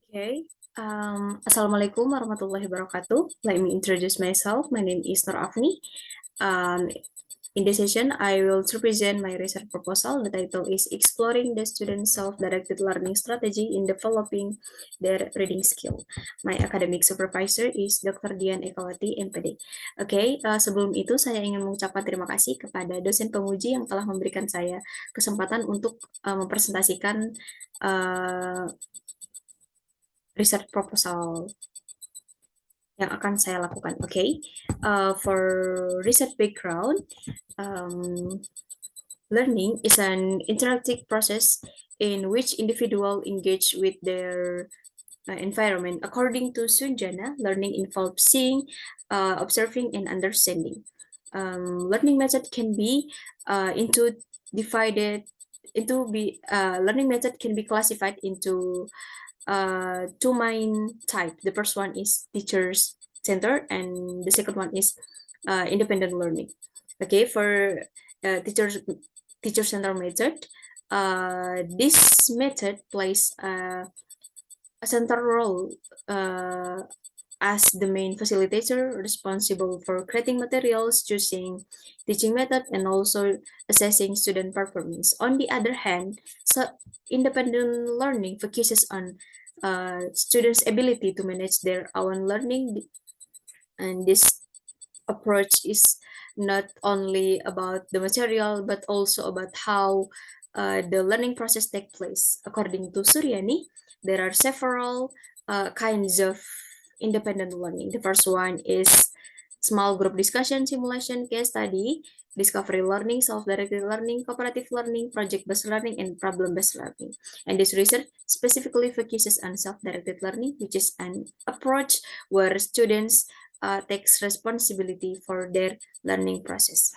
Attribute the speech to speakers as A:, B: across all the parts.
A: Okay. Assalamualaikum warahmatullahi wabarakatuh. Let me introduce myself. My name is Nur Afni. Um, in this session, I will represent my research proposal. The title is Exploring the Student Self-Directed Learning Strategy in Developing Their Reading Skill. My academic supervisor is Dr. Dian Ekawati, MPD. Oke, sebelum itu saya ingin mengucapkan terima kasih kepada dosen penguji yang telah memberikan saya kesempatan untuk mempresentasikan uh, research proposal yang akan saya lakukan. Okay, for research background, um, learning is an interactive process in which individual engage with their environment. According to Sunjana, learning involves seeing, observing, and understanding. Learning method can be into divided into be learning method can be classified into two main type. The first one is teachers center, and the second one is independent learning. Okay, for teacher center method, this method plays a central role as the main facilitator responsible for creating materials, choosing teaching method, and also assessing student performance. On the other hand, so independent learning focuses on students' ability to manage their own learning, and this approach is not only about the material but also about how the learning process takes place. According to Suryani, there are several kinds of independent learning. The first one is small group discussion, simulation, case study, discovery learning, self-directed learning, cooperative learning, project-based learning, and problem-based learning. And this research specifically focuses on self-directed learning, which is an approach where students takes responsibility for their learning process.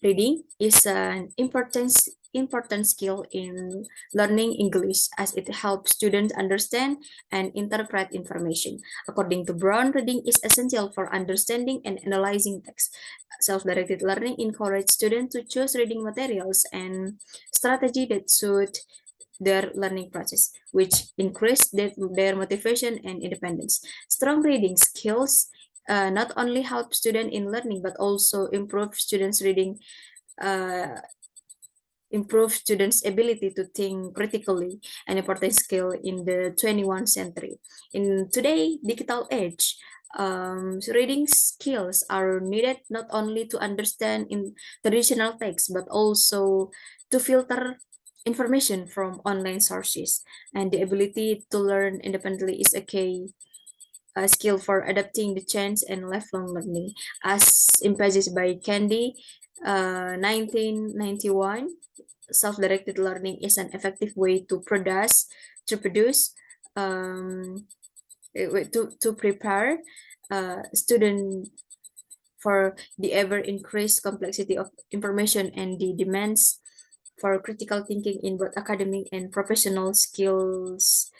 A: Reading is an important skill in learning English as it helps students understand and interpret information. According to Brown, reading is essential for understanding and analyzing text. Self-directed learning encourages students to choose reading materials and strategy that suit their learning process, which increase their motivation and independence. Strong reading skills not only help students in learning but also uh, improve students' ability to think critically, an important skill in the 21st century. In today's digital age, reading skills are needed not only to understand in traditional text but also to filter information from online sources. And the ability to learn independently is a key skill for adapting the change and lifelong learning. As emphasized by Candy, 1991, self-directed learning is an effective way to produce, um, to prepare student for the ever-increased complexity of information and the demands for critical thinking in both academic and professional skills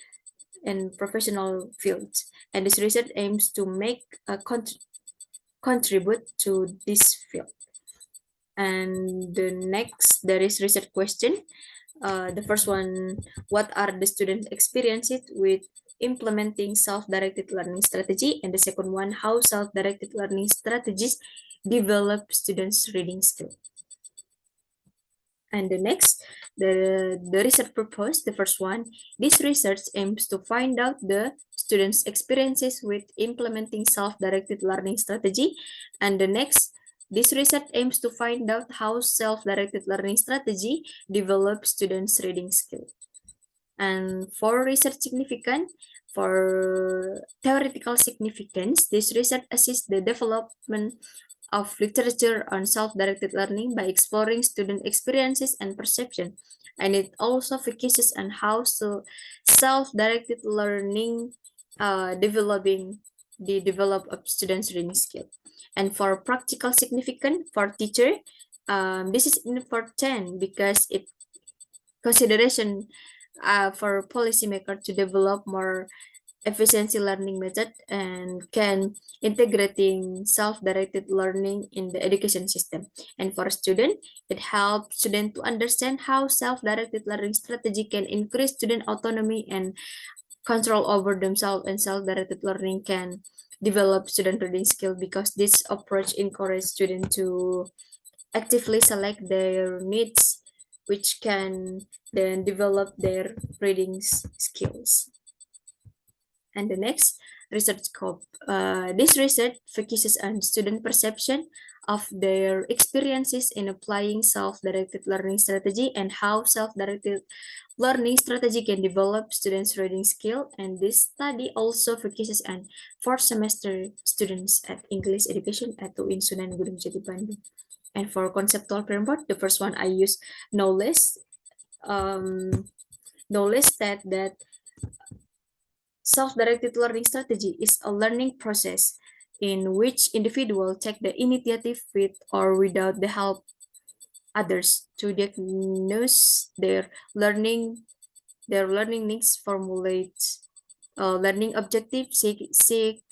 A: and professional fields. And this research aims to make a contribute to this field. And the next, there is research question. The first one, what are the students' experiences with implementing self-directed learning strategy? And the second one, how self-directed learning strategies develop students' reading skill. And the next, the research proposed, the first one, this research aims to find out the students' experiences with implementing self-directed learning strategy. And the next, this research aims to find out how self-directed learning strategy develops students' reading skill. And for research significance, for theoretical significance, this research assists the development of literature on self-directed learning by exploring student experiences and perception. And it also focuses on how self-directed learning developing the develop of students' reading skill. And for practical significance for teacher, this is important because it consideration for policymaker to develop more efficiency learning method and can integrating self-directed learning in the education system. And for student, it helps student to understand how self-directed learning strategy can increase student autonomy and control over themselves, and self-directed learning can develop student reading skill because this approach encourages students to actively select their needs, which can then develop their reading skills. And the next research scope. This research focuses on student perception of their experiences in applying self-directed learning strategy and how self-directed learning strategy can develop students' reading skill. And this study also focuses on fourth semester students at English education at UIN Sunan Gunung Jati Bandung. And for conceptual framework, the first one I use knowledge. Knowledge that self-directed learning strategy is a learning process in which individuals take the initiative with or without the help others to diagnose their learning needs, formulate learning objectives, seek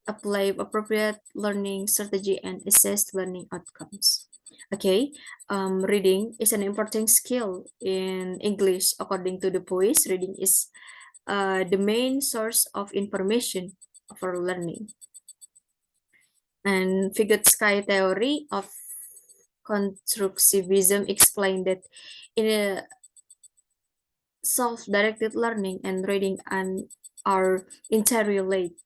A: apply appropriate learning strategy, and assess learning outcomes. Okay, reading is an important skill in English. According to the Boyce, reading is the main source of information for learning. And Vygotsky theory of constructivism explained that in a self-directed learning and reading are interrelated,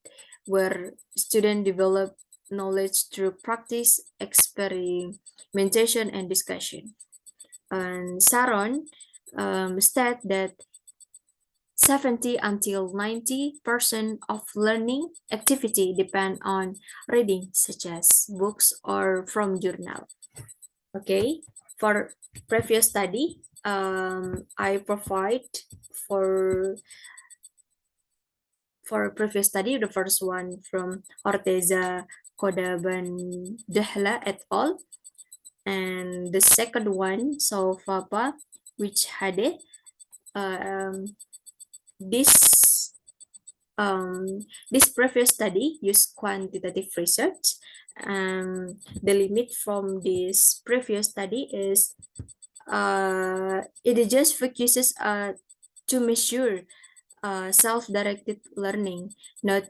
A: where students develop knowledge through practice, experimentation, and discussion. And Saron stated that 70 until 90% of learning activity depend on reading, such as books or from journal. Okay, for previous study, I provide for previous study, the first one from Orteza Kodaban Dehla et al. And the second one, Sofapa, which had it. This this previous study used quantitative research. The limit from this previous study is it just focuses to measure self-directed learning, not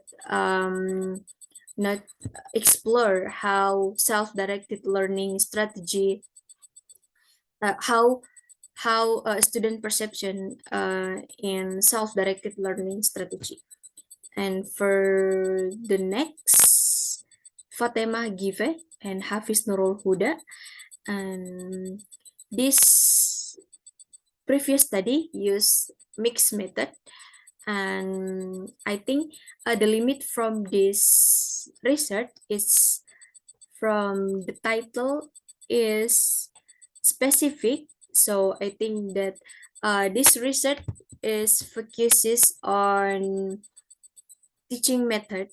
A: explore how self-directed learning strategy, how student perception in self-directed learning strategy. And for the next, Fatema Give and Hafiz Nurul Huda, and this previous study used mixed method. And I think the limit from this research is from the title is specific. So I think that this research is focuses on teaching method,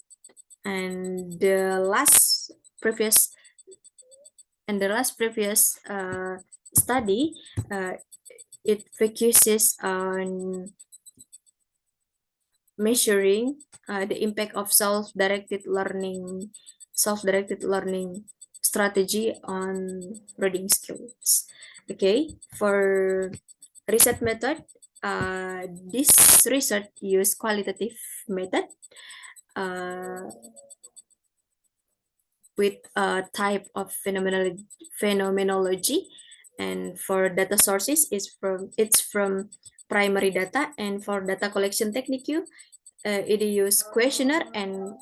A: and the last previous study it focuses on measuring the impact of self-directed learning strategy on reading skills. Okay, for research method, this research use qualitative method with a type of phenomenology. And for data sources, it's from primary data. And for data collection technique, it use questionnaire and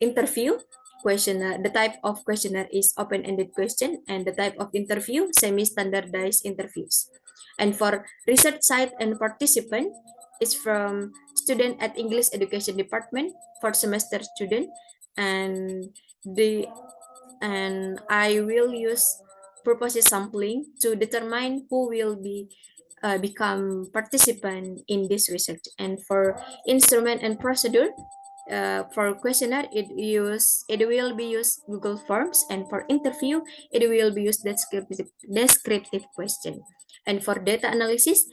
A: interview. Questionnaire, the type of questionnaire is open-ended question, and the type of interview semi-standardized interviews. And for research site and participant, it's from student at English Education Department, fourth semester student, and I will use purpose sampling to determine who will become participant in this research. And for instrument and procedure, for questionnaire, it will be used Google Forms, and for interview, it will be used descriptive question. And for data analysis,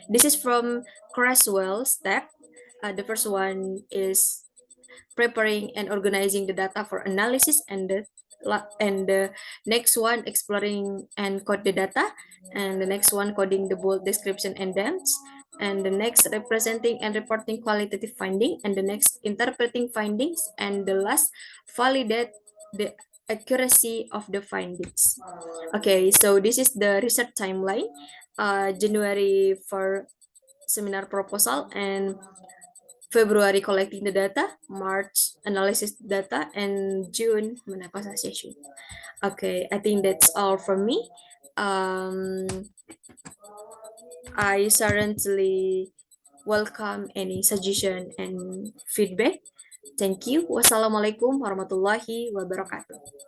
A: this is from Creswell stack. The first one is preparing and organizing the data for analysis, and the next one exploring and code the data, and the next one coding the bold description and dams, and the next representing and reporting qualitative finding, and the next interpreting findings, and the last validate the accuracy of the findings. Okay, so this is the research timeline. January for seminar proposal, and February collecting the data, March analysis data, and June session. Okay, I think that's all from me. Um, I certainly welcome any suggestion and feedback. Thank you. Wassalamualaikum warahmatullahi wabarakatuh.